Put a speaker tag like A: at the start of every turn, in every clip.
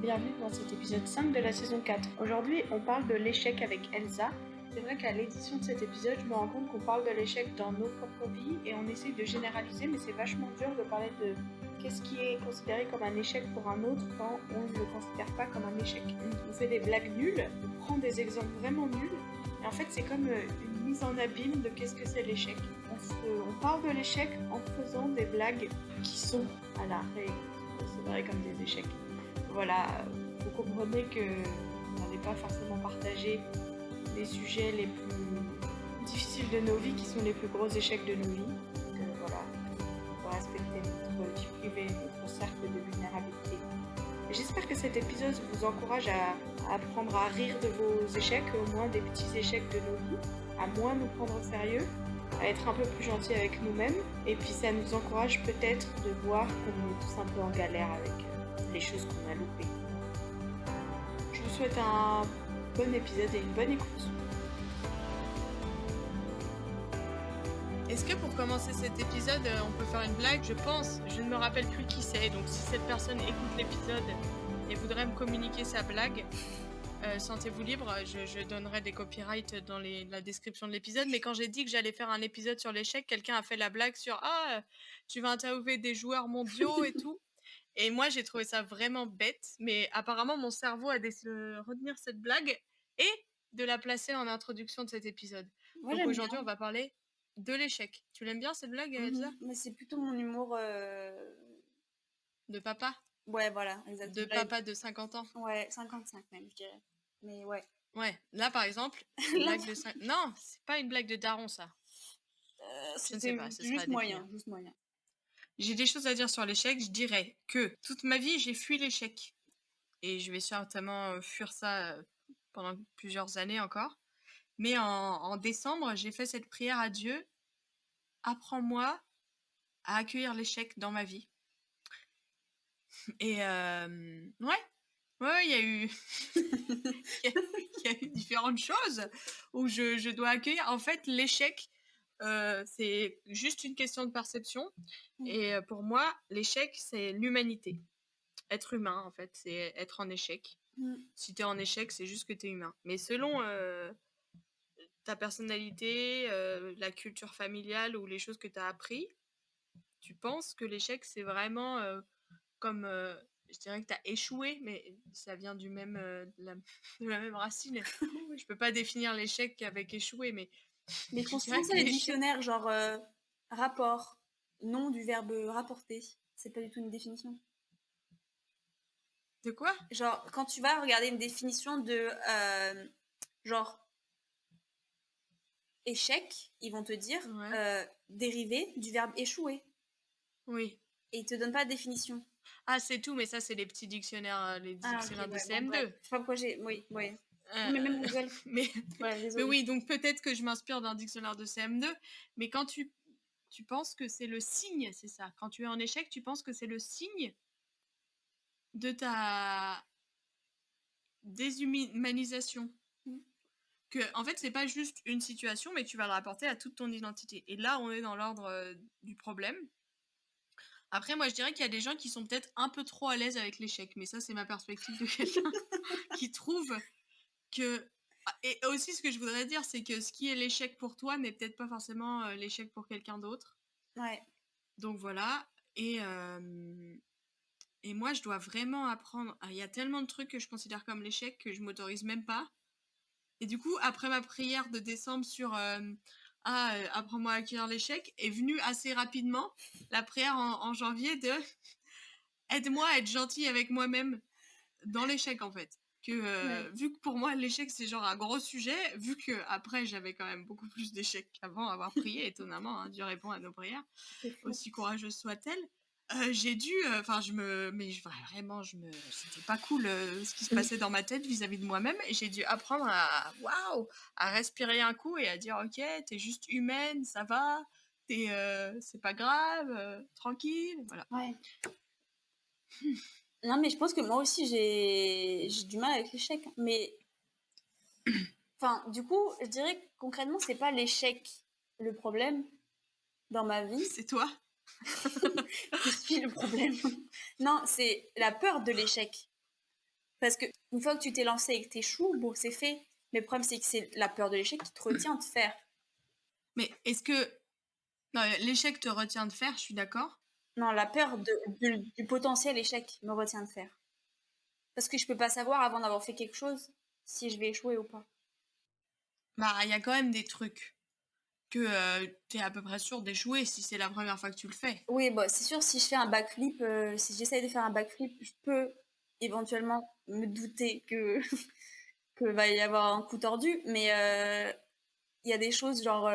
A: Bienvenue dans cet épisode 5 de la saison 4. Aujourd'hui, on parle de l'échec avec Elsa. C'est vrai qu'à l'édition de cet épisode, je me rends compte qu'on parle de l'échec dans nos propres vies et on essaye de généraliser, mais c'est vachement dur de parler de qu'est-ce qui est considéré comme un échec pour un autre quand on ne le considère pas comme un échec. On fait des blagues nulles, on prend des exemples vraiment nuls, et en fait c'est comme une mise en abîme de qu'est-ce que c'est l'échec. On parle de l'échec en faisant des blagues qui sont à la règle considérées comme des échecs. Voilà, vous comprenez que on n'avait pas forcément partagé les sujets les plus difficiles de nos vies, qui sont les plus gros échecs de nos vies. Donc voilà, on doit respecter notre vie privée, notre cercle de vulnérabilité. Et j'espère que cet épisode vous encourage à apprendre à rire de vos échecs, au moins des petits échecs de nos vies, à moins nous prendre au sérieux, à être un peu plus gentil avec nous-mêmes. Et puis ça nous encourage peut-être de voir qu'on est tous un peu en galère avec les choses qu'on a loupées. Je vous souhaite un bon épisode et une bonne écoute.
B: Est-ce que pour commencer cet épisode, on peut faire une blague? Je pense, je ne me rappelle plus qui c'est, donc si cette personne écoute l'épisode et voudrait me communiquer sa blague, sentez-vous libre, je donnerai des copyrights dans la description de l'épisode. Mais quand j'ai dit que j'allais faire un épisode sur l'échec, quelqu'un a fait la blague sur « Ah, tu vas interviewer des joueurs mondiaux et tout ». Et moi, j'ai trouvé ça vraiment bête, mais apparemment, mon cerveau a décidé de retenir cette blague et de la placer en introduction de cet épisode.
A: Moi,
B: donc aujourd'hui, on va parler de l'échec. Tu l'aimes bien cette blague, Elsa?
A: Mais c'est plutôt mon humour...
B: De papa?
A: Ouais, voilà, exactement.
B: De papa de 50 ans?
A: Ouais, 55 même, je dirais. Mais ouais.
B: Ouais, là par exemple, blague de 5... Non, c'est pas une blague de daron, ça. Je ne sais pas, ce sera
A: juste moyen, juste moyen.
B: J'ai des choses à dire sur l'échec. Je dirais que toute ma vie, j'ai fui l'échec. Et je vais certainement fuir ça pendant plusieurs années encore. Mais en décembre, j'ai fait cette prière à Dieu. Apprends-moi à accueillir l'échec dans ma vie. Et ouais, il y a eu... il y a eu différentes choses où je dois accueillir. En fait, l'échec, c'est juste une question de perception. Et pour moi, l'échec, c'est l'humanité. Être humain, en fait, c'est être en échec. Si t'es en échec, c'est juste que t'es humain. Mais selon ta personnalité, la culture familiale ou les choses que t'as appris, tu penses que l'échec, c'est vraiment comme... je dirais que t'as échoué, mais ça vient de la même racine. Je peux pas définir l'échec qu'avec échouer, mais...
A: Mais quand souvent c'est les dictionnaires, genre rapport, nom du verbe rapporter, c'est pas du tout une définition.
B: De quoi?
A: Genre, quand tu vas regarder une définition de genre échec, ils vont te dire dérivé du verbe échouer.
B: Oui.
A: Et ils te donnent pas de définition.
B: Ah, c'est tout, mais ça, c'est les petits dictionnaires, de CM2.
A: Bon, je sais pas pourquoi j'ai... Oui. Mais même Google.
B: mais oui, donc peut-être que je m'inspire d'un dictionnaire de CM2, mais quand tu penses que c'est le signe, c'est ça. Quand tu es en échec, tu penses que c'est le signe de ta déshumanisation. Que, en fait, c'est pas juste une situation, mais tu vas le rapporter à toute ton identité. Et là, on est dans l'ordre du problème. Après, moi, je dirais qu'il y a des gens qui sont peut-être un peu trop à l'aise avec l'échec, mais ça, c'est ma perspective de quelqu'un qui trouve que... Et aussi, ce que je voudrais dire, c'est que ce qui est l'échec pour toi n'est peut-être pas forcément l'échec pour quelqu'un d'autre.
A: Ouais.
B: Donc voilà. Et moi, je dois vraiment apprendre... Il y a tellement de trucs que je considère comme l'échec que je m'autorise même pas. Et du coup, après ma prière de décembre sur apprends-moi à accueillir l'échec, est venue assez rapidement la prière en janvier de aide-moi à être gentille avec moi-même dans l'échec, en fait. Vu que pour moi, l'échec, c'est genre un gros sujet, vu que après j'avais quand même beaucoup plus d'échecs qu'avant avoir prié, étonnamment, hein, Dieu répond à nos prières, aussi courageuse soit-elle. J'ai dû, c'était pas cool ce qui se passait dans ma tête vis-à-vis de moi-même, et j'ai dû apprendre à respirer un coup et à dire ok, t'es juste humaine, ça va, c'est pas grave, tranquille, voilà.
A: Ouais. Non, mais je pense que moi aussi j'ai du mal avec l'échec, mais enfin, du coup, je dirais que concrètement, c'est pas l'échec le problème dans ma vie.
B: C'est toi.
A: Je suis le problème. Non, c'est la peur de l'échec.
C: Parce que une fois que tu t'es lancé et que t'échoues, bon, c'est fait. Mais le problème, c'est que c'est la peur de l'échec qui te retient de faire.
B: Mais est-ce que l'échec te retient de faire, je suis d'accord.
C: Non, la peur du potentiel échec me retient de faire. Parce que je peux pas savoir avant d'avoir fait quelque chose si je vais échouer ou pas.
B: Bah, il y a quand même des trucs que t'es à peu près sûr d'échouer si c'est la première fois que tu le fais.
C: Oui, bah, c'est sûr, si je fais un backflip, si j'essaye de faire un backflip, je peux éventuellement me douter que, que va y avoir un coup tordu. Mais il y a des choses genre...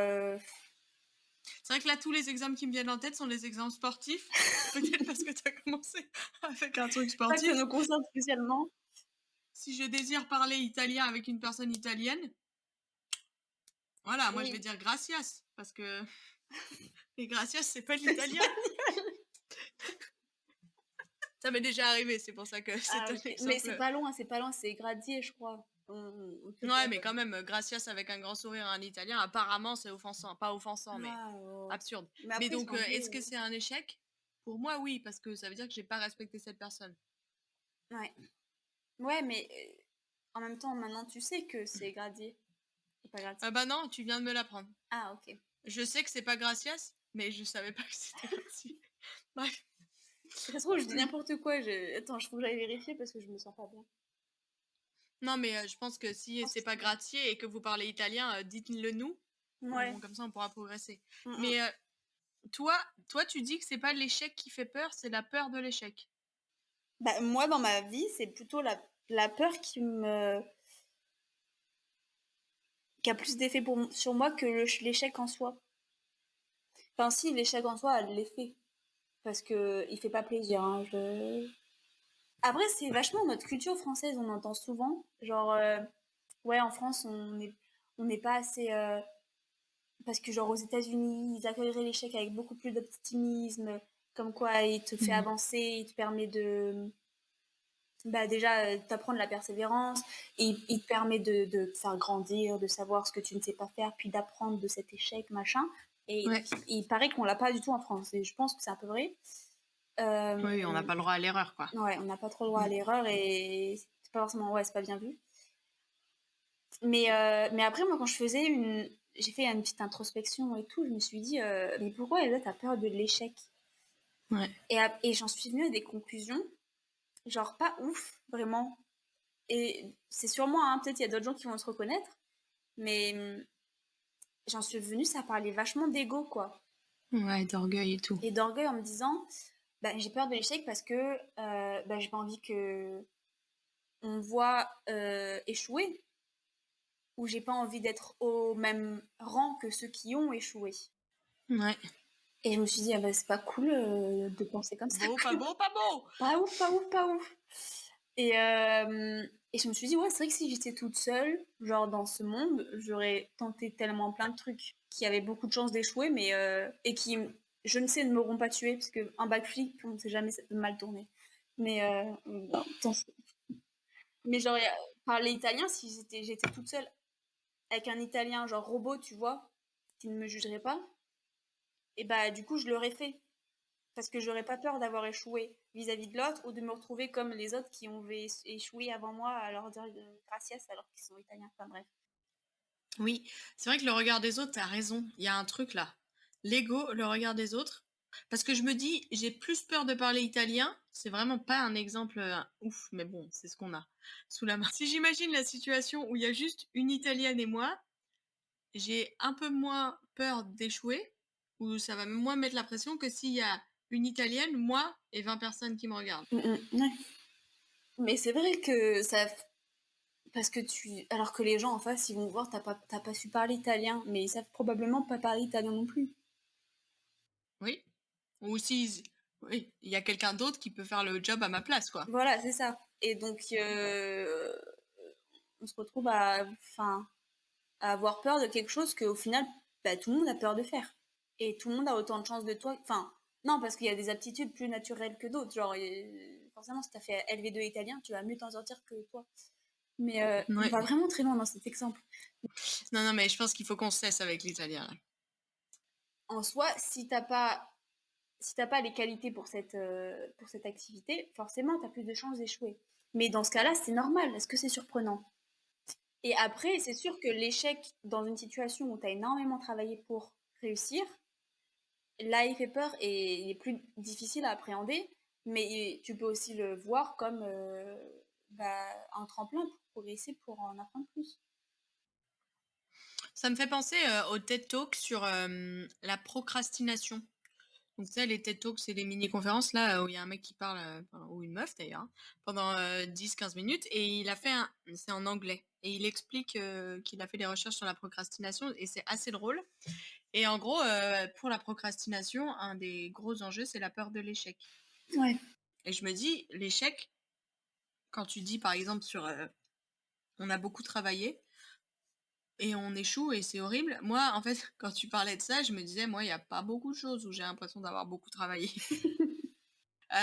B: C'est vrai que là, tous les exemples qui me viennent en tête sont des exemples sportifs. Peut-être parce que tu as commencé avec un truc
C: pas que ça
B: sportif.
C: nous concerne spécialement.
B: Si je désire parler italien avec une personne italienne, voilà, moi je vais
C: Oui.
B: dire gracias. Parce que les gracias, c'est pas de l'italien. Ça m'est déjà arrivé, c'est pour ça que c'est
C: Ah,
B: un
C: ok. Mais
B: exemple.
C: c'est pas loin, c'est Gradier, je crois. On peut
B: Ouais,
C: dire,
B: mais quand même, gracias avec un grand sourire en italien, apparemment c'est offensant. Pas offensant, mais
C: Ah,
B: absurde.
C: mais
B: Mais
C: après,
B: donc,
C: c'est anglais.
B: est-ce que c'est un échec? Pour moi, oui, parce que ça veut dire que j'ai pas respecté cette personne.
C: Ouais. Ouais, mais en même temps, maintenant, tu sais que c'est Gradier. C'est pas Gratier.
B: Bah non, tu viens de me l'apprendre.
C: Ah, ok.
B: Je sais que c'est pas gracias, mais je savais pas que c'était ainsi. Bref.
C: Ça se trouve, je dis n'importe quoi. Attends, je faut que j'aille vérifier parce que je me sens pas bien.
B: Non, mais je pense que si c'est pas gratier et que vous parlez italien, dites-le nous.
C: Ouais.
B: Comme ça, on pourra progresser.
C: Mm, mm.
B: Mais toi, tu dis que c'est pas l'échec qui fait peur, c'est la peur de l'échec.
C: Bah, moi, dans ma vie, c'est plutôt la peur qui a plus d'effet sur moi que l'échec en soi. Enfin, si, l'échec en soi a de l'effet. Parce que il fait pas plaisir, hein, Après, c'est vachement notre culture française, on entend souvent. Genre, ouais, en France, on n'est pas assez. Parce que, genre, aux États-Unis, ils accueilleraient l'échec avec beaucoup plus d'optimisme. Comme quoi, il te fait avancer, il te permet de. Bah, déjà, t'apprendre la persévérance, et il te permet de te faire grandir, de savoir ce que tu ne sais pas faire, puis d'apprendre de cet échec, machin. Et
B: Ouais.
C: il paraît qu'on l'a pas du tout en France, et je pense que c'est un peu vrai.
B: Oui, on n'a pas le droit à l'erreur, quoi.
C: Ouais, on n'a pas trop le droit à l'erreur, et c'est pas forcément, ouais, c'est pas bien vu. Mais après, moi, quand j'ai fait une petite introspection et tout, je me suis dit, mais pourquoi là, t'as peur de l'échec?
B: Ouais.
C: Et j'en suis venue à des conclusions, genre pas ouf, vraiment. Et c'est sur moi, hein, peut-être il y a d'autres gens qui vont se reconnaître, mais j'en suis venue, ça parlait vachement d'ego, quoi.
B: Ouais, d'orgueil et tout.
C: Et d'orgueil en me disant, bah, j'ai peur de l'échec parce que bah, j'ai pas envie que on me voit échouer, ou j'ai pas envie d'être au même rang que ceux qui ont échoué.
B: Ouais.
C: Et je me suis dit, ah bah, c'est pas cool de penser comme ça.
B: Beau, pas beau, pas beau.
C: Pas ouf, pas ouf, pas ouf. Et je me suis dit, ouais, c'est vrai que si j'étais toute seule, genre dans ce monde, j'aurais tenté tellement plein de trucs qui avaient beaucoup de chances d'échouer, mais et qui, je ne sais, ne m'auront pas tué, parce qu'un backflip, on ne sait jamais, ça peut mal tourner. Mais, non, mais genre, parler italien, si j'étais toute seule avec un italien, genre robot, tu vois, qui ne me jugerait pas, et bah, du coup, je l'aurais fait. Parce que j'aurais pas peur d'avoir échoué vis-à-vis de l'autre ou de me retrouver comme les autres qui ont échoué avant moi à leur dire gracias alors qu'ils sont italiens. Enfin bref.
B: Oui, c'est vrai que le regard des autres, t'as raison. Il y a un truc là. L'ego, le regard des autres. Parce que je me dis, j'ai plus peur de parler italien. C'est vraiment pas un exemple ouf, mais bon, c'est ce qu'on a sous la main. Si j'imagine la situation où il y a juste une italienne et moi, j'ai un peu moins peur d'échouer, ou ça va moins mettre la pression que s'il y a une italienne, moi et 20 personnes qui me regardent.
C: Ouais. Mais c'est vrai que ça. Parce que alors que les gens en face, ils vont voir, t'as pas su parler italien, mais ils savent probablement pas parler italien non plus.
B: Oui. Ou si, oui, il y a quelqu'un d'autre qui peut faire le job à ma place, quoi.
C: Voilà, c'est ça. Et donc, on se retrouve enfin, à avoir peur de quelque chose qu'au final, bah, tout le monde a peur de faire. Et tout le monde a autant de chances de toi. Enfin, non, parce qu'il y a des aptitudes plus naturelles que d'autres. Genre, forcément, si t'as fait LV2 italien, tu vas mieux t'en sortir que toi. Mais on
B: Ouais.
C: va vraiment très loin dans cet exemple.
B: Non, mais je pense qu'il faut qu'on cesse avec l'italien, là.
C: En soi, si t'as pas si t'as pas les qualités pour cette activité, forcément, t'as plus de chances d'échouer. Mais dans ce cas-là, c'est normal. Est-ce que c'est surprenant? Et après, c'est sûr que l'échec dans une situation où tu as énormément travaillé pour réussir, là, il fait peur et il est plus difficile à appréhender, mais tu peux aussi le voir comme un tremplin pour progresser, pour en apprendre plus.
B: Ça me fait penser au TED Talk sur la procrastination. Donc, tu sais, les TED Talks, c'est des mini-conférences là où il y a un mec qui parle, ou une meuf d'ailleurs, hein, pendant 10-15 minutes. Et il a fait c'est en anglais. Et il explique qu'il a fait des recherches sur la procrastination et c'est assez drôle. Et en gros, pour la procrastination, un des gros enjeux, c'est la peur de l'échec.
C: Ouais.
B: Et je me dis, l'échec, quand tu dis par exemple sur on a beaucoup travaillé et on échoue et c'est horrible. Moi, en fait, quand tu parlais de ça, je me disais, moi, il n'y a pas beaucoup de choses où j'ai l'impression d'avoir beaucoup travaillé.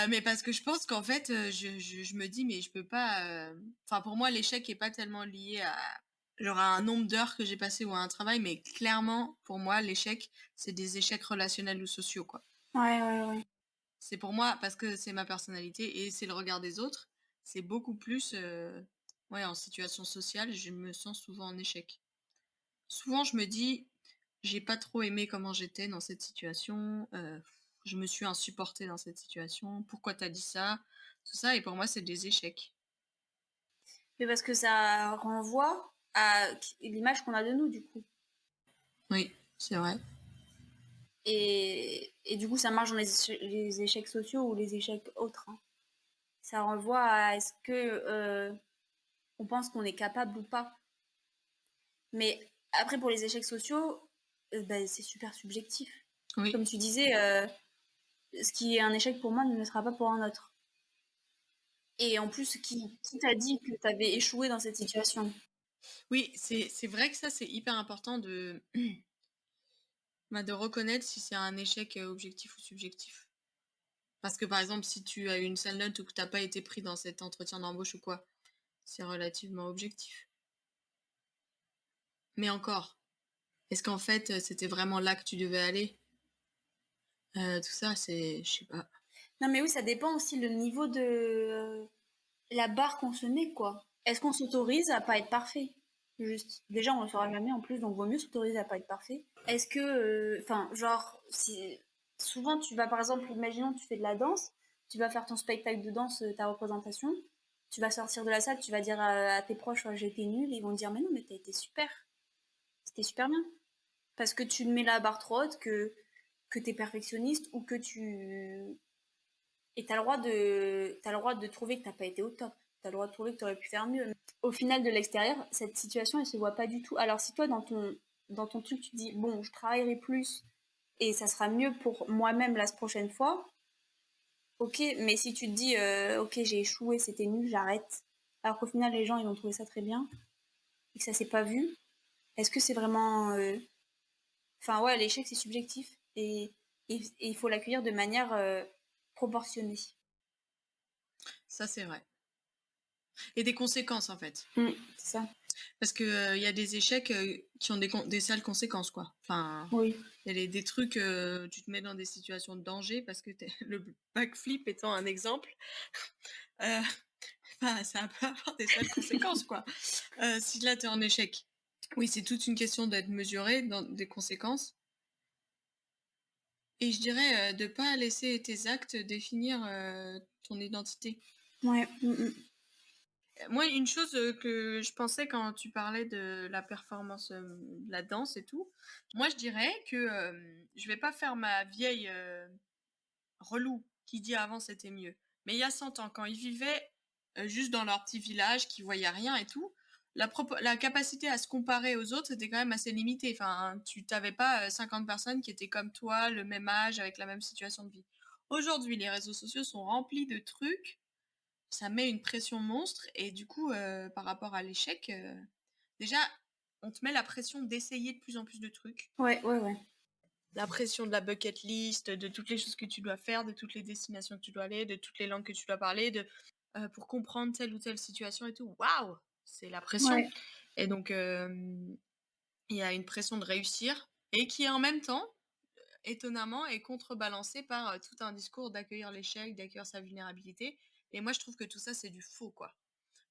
B: Mais parce que je pense qu'en fait, je me dis, mais je peux pas. Enfin, pour moi, l'échec est pas tellement lié à genre à un nombre d'heures que j'ai passé ou à un travail, mais clairement, pour moi, l'échec, c'est des échecs relationnels ou sociaux, quoi.
C: Ouais.
B: C'est pour moi parce que c'est ma personnalité et c'est le regard des autres. C'est beaucoup plus, ouais, en situation sociale, je me sens souvent en échec. Souvent, je me dis, j'ai pas trop aimé comment j'étais dans cette situation. Je me suis insupportée dans cette situation. Pourquoi t'as dit ça? Tout ça, et pour moi, c'est des échecs.
C: Mais parce que ça renvoie à l'image qu'on a de nous, du coup.
B: Oui, c'est vrai.
C: Et du coup, ça marche dans les échecs sociaux ou les échecs autres, hein. Ça renvoie à est-ce que on pense qu'on est capable ou pas. Mais après, pour les échecs sociaux, c'est super subjectif.
B: Oui.
C: Comme tu disais, ce qui est un échec pour moi ne le sera pas pour un autre. Et en plus, qui t'a dit que tu avais échoué dans cette situation?
B: Oui, c'est vrai que ça, c'est hyper important de, de reconnaître si c'est un échec objectif ou subjectif. Parce que par exemple, si tu as eu une sale note ou que t'as pas été pris dans cet entretien d'embauche ou quoi, c'est relativement objectif. Mais encore, est-ce qu'en fait, c'était vraiment là que tu devais aller? Tout ça, c'est, je sais pas.
C: Non, mais oui, ça dépend aussi le niveau de la barre qu'on se met, quoi. Est-ce qu'on s'autorise à pas être parfait? Juste. Déjà, on le saura jamais en plus, donc vaut mieux s'autoriser à pas être parfait. Est-ce que, enfin, genre, si souvent tu vas, par exemple, imaginons tu fais de la danse, tu vas faire ton spectacle de danse, ta représentation, tu vas sortir de la salle, tu vas dire à tes proches, ouais, j'ai été nulle, ils vont te dire, mais non, mais t'as été super, c'était super bien. Parce que tu mets la barre trop haute, que t'es perfectionniste ou que tu et t'as le droit de trouver que t'as pas été au top. T'as le droit de trouver que t'aurais pu faire mieux. Au final, de l'extérieur, cette situation, elle se voit pas du tout. Alors si toi, dans ton truc, tu dis, bon, je travaillerai plus et ça sera mieux pour moi-même la prochaine fois, ok, mais si tu te dis, ok, j'ai échoué, c'était nul, j'arrête. Alors qu'au final, les gens, ils vont trouver ça très bien et que ça s'est pas vu, est-ce que c'est vraiment... Enfin, ouais, l'échec, c'est subjectif et il faut l'accueillir de manière proportionnée.
B: Ça, c'est vrai. Et des conséquences, en fait.
C: C'est ça.
B: Parce que y a des échecs qui ont des sales conséquences, quoi. Enfin,
C: Oui.
B: il y a des trucs, tu te mets dans des situations de danger parce que le backflip étant un exemple, ça peut avoir des sales conséquences, quoi. Si là, t'es en échec. Oui, c'est toute une question d'être mesuré dans des conséquences. Et je dirais de pas laisser tes actes définir ton identité.
C: Ouais.
B: Moi, une chose que je pensais quand tu parlais de la performance, de la danse et tout, moi je dirais que je vais pas faire ma vieille relou qui dit avant c'était mieux. Mais il y a 100 ans, quand ils vivaient juste dans leur petit village, qui voyaient rien et tout, la capacité à se comparer aux autres était quand même assez limitée. Enfin, tu t'avais pas 50 personnes qui étaient comme toi, le même âge, avec la même situation de vie. Aujourd'hui, les réseaux sociaux sont remplis de trucs, ça met une pression monstre et du coup, par rapport à l'échec, déjà, on te met la pression d'essayer de plus en plus de trucs.
C: Ouais.
B: La pression de la bucket list, de toutes les choses que tu dois faire, de toutes les destinations que tu dois aller, de toutes les langues que tu dois parler, pour comprendre telle ou telle situation et tout. Waouh! C'est la pression.
C: Ouais.
B: Et donc, il y a une pression de réussir et qui en même temps étonnamment, est contrebalancé par tout un discours d'accueillir l'échec, d'accueillir sa vulnérabilité. Et moi, je trouve que tout ça, c'est du faux, quoi.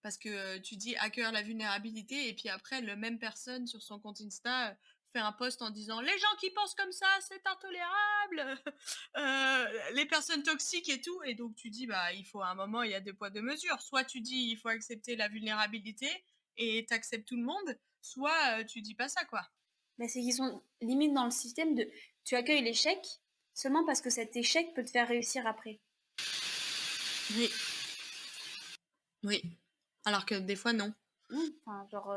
B: Parce que tu dis accueillir la vulnérabilité, et puis après, la même personne sur son compte Insta fait un post en disant les gens qui pensent comme ça, c'est intolérable, les personnes toxiques et tout. Et donc tu dis bah il faut à un moment, il y a deux poids deux mesures. Soit tu dis il faut accepter la vulnérabilité et t'acceptes tout le monde, soit tu dis pas ça, quoi.
C: Mais c'est qu'ils sont limite dans le système de tu accueilles l'échec seulement parce que cet échec peut te faire réussir après.
B: Oui. Oui. Alors que des fois, non.
C: Non, enfin, genre,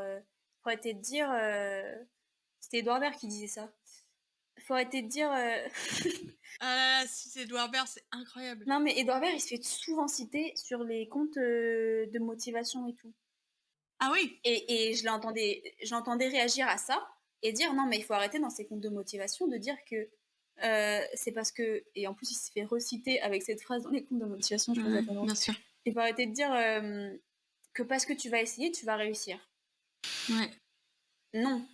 C: faut arrêter de dire. C'était Edouard Baird qui disait ça. Faut arrêter de dire.
B: Ah là là, si c'est Edouard Baird, c'est incroyable.
C: Non, mais Edouard Baird, il se fait souvent citer sur les comptes de motivation et tout.
B: Ah oui.
C: Et je l'entendais réagir à ça et dire non, mais il faut arrêter dans ces comptes de motivation de dire que c'est parce que. Et en plus, il se fait reciter avec cette phrase dans les comptes de motivation, je trouve ça drôle.
B: Bien sûr.
C: Il faut arrêter de dire que parce que tu vas essayer, tu vas réussir.
B: Ouais.
C: Non.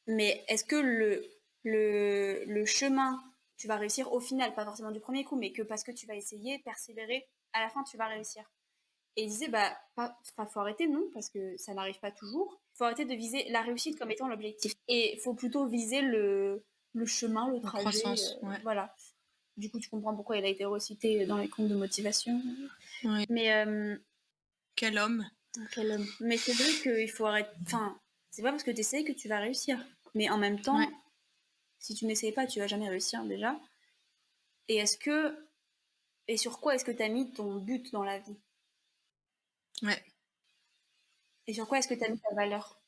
C: Mais est-ce que le chemin, tu vas réussir au final, pas forcément du premier coup, mais que parce que tu vas essayer, persévérer, à la fin, tu vas réussir. Et il disait, bah, faut arrêter, non, parce que ça n'arrive pas toujours. Faut arrêter de viser la réussite comme étant l'objectif. Et faut plutôt viser le chemin, le trajet.
B: Croissance, ouais.
C: Voilà. Du coup, tu comprends pourquoi il a été recité dans les comptes de motivation.
B: Ouais.
C: Mais...
B: quel homme.
C: Quel homme. Mais c'est vrai qu'il faut arrêter... Enfin, c'est pas parce que tu essayes que tu vas réussir. Mais en même temps, si tu n'essayes pas, tu vas jamais réussir déjà. Et est-ce que... Et sur quoi est-ce que tu as mis ton but dans la vie?
B: Ouais.
C: Et sur quoi est-ce que tu as mis ta valeur?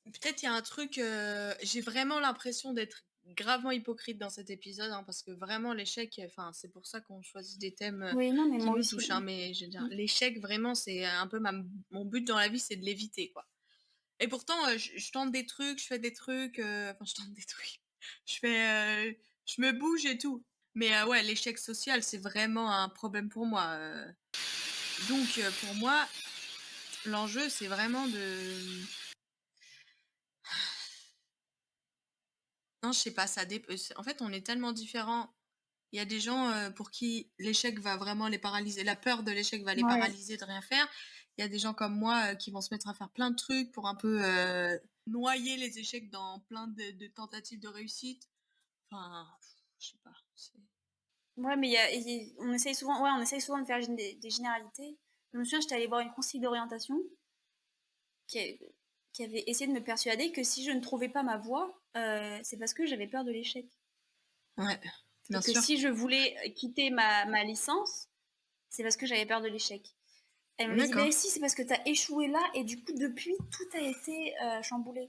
B: Peut-être il y a un truc... j'ai vraiment l'impression d'être gravement hypocrite dans cet épisode, hein, parce que vraiment l'échec, enfin c'est pour ça qu'on choisit des thèmes
C: oui, non, mais
B: qui
C: moi
B: nous
C: aussi,
B: touchent, hein, mais je veux dire, l'échec vraiment c'est un peu mon but dans la vie, c'est de l'éviter, quoi. Et pourtant je tente des trucs, je fais des trucs, enfin je tente des trucs, je me bouge et tout, mais ouais, l'échec social c'est vraiment un problème pour moi, donc pour moi l'enjeu c'est vraiment de... Non, je sais pas, ça dépend. En fait, on est tellement différents. Il y a des gens pour qui l'échec va vraiment les paralyser. La peur de l'échec va les paralyser de rien faire. Il y a des gens comme moi qui vont se mettre à faire plein de trucs pour un peu noyer les échecs dans plein de tentatives de réussite. Enfin, je sais pas.
C: Ouais, mais on essaye souvent de faire des généralités. Je me souviens, j'étais allée voir une conseillère d'orientation qui avait essayé de me persuader que si je ne trouvais pas ma voie, c'est parce que j'avais peur de l'échec.
B: Ouais, bien
C: et que
B: sûr.
C: si je voulais quitter ma licence, c'est parce que j'avais peur de l'échec. Elle me dit, mais si, c'est parce que tu as échoué là, et du coup, depuis, tout a été chamboulé.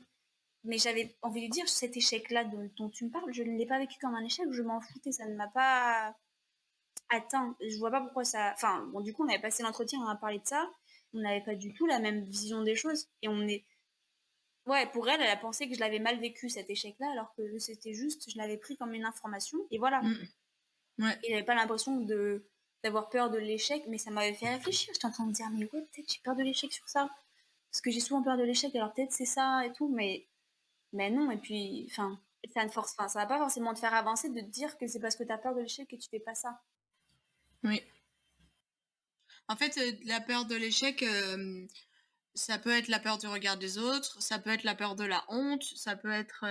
C: Mais j'avais envie de lui dire, cet échec-là dont tu me parles, je ne l'ai pas vécu comme un échec, je m'en foutais, ça ne m'a pas atteint. Je vois pas pourquoi ça... Enfin, bon, du coup, on avait passé l'entretien, on a parlé de ça, on n'avait pas du tout la même vision des choses, et on est... Ouais, pour elle, elle a pensé que je l'avais mal vécu, cet échec-là, alors que c'était juste, je l'avais pris comme une information, et voilà.
B: Ouais.
C: Et j'avais pas l'impression d'avoir peur de l'échec, mais ça m'avait fait réfléchir. J'étais en train de me dire, mais ouais, peut-être j'ai peur de l'échec sur ça. Parce que j'ai souvent peur de l'échec, alors peut-être c'est ça et tout, mais non. Et puis, enfin, ça ne force pas. Ça va pas forcément te faire avancer de te dire que c'est parce que t'as peur de l'échec que tu fais pas ça.
B: Oui. En fait, la peur de l'échec, ça peut être la peur du regard des autres, ça peut être la peur de la honte, ça peut être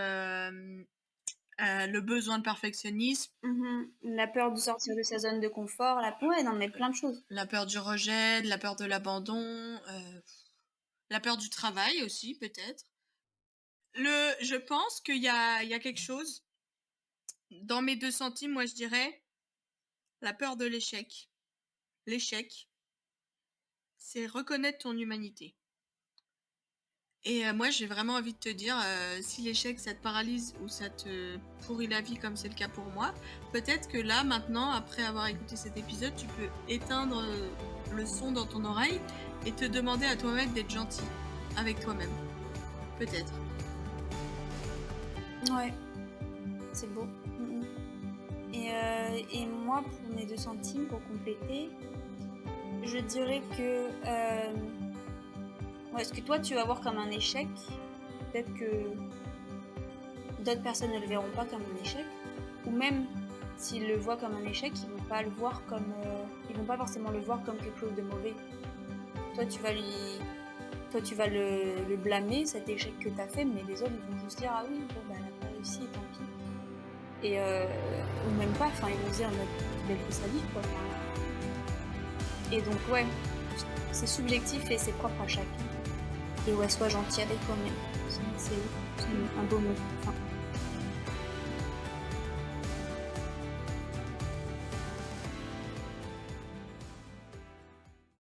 B: le besoin de perfectionnisme.
C: La peur de sortir de sa zone de confort, ouais, non, mais plein de choses.
B: La peur du rejet, la peur de l'abandon, la peur du travail aussi, peut-être. Je pense qu'il y a quelque chose, dans mes 2 centimes, moi je dirais, la peur de l'échec. L'échec, c'est reconnaître ton humanité. Et moi, j'ai vraiment envie de te dire, si l'échec, ça te paralyse ou ça te pourrit la vie comme c'est le cas pour moi, peut-être que là, maintenant, après avoir écouté cet épisode, tu peux éteindre le son dans ton oreille et te demander à toi-même d'être gentil avec toi-même. Peut-être.
C: Ouais, c'est beau. Et moi, pour mes 2 centimes, pour compléter, je dirais que... est-ce que toi, tu vas voir comme un échec? Peut-être que d'autres personnes ne le verront pas comme un échec. Ou même s'ils le voient comme un échec, ils vont pas le voir comme, ils vont pas forcément le voir comme quelque chose de mauvais. Toi, tu vas le blâmer, cet échec que t'as fait, mais les autres, ils vont juste dire, ah oui, bon, bah, elle a pas réussi, tant pis. Et, ou même pas, enfin, ils vont se dire, elle fait sa vie, quoi. Et donc, ouais, c'est subjectif et c'est propre à chacun. Et ouais, sois gentil avec toi-même. C'est un beau mot. Enfin,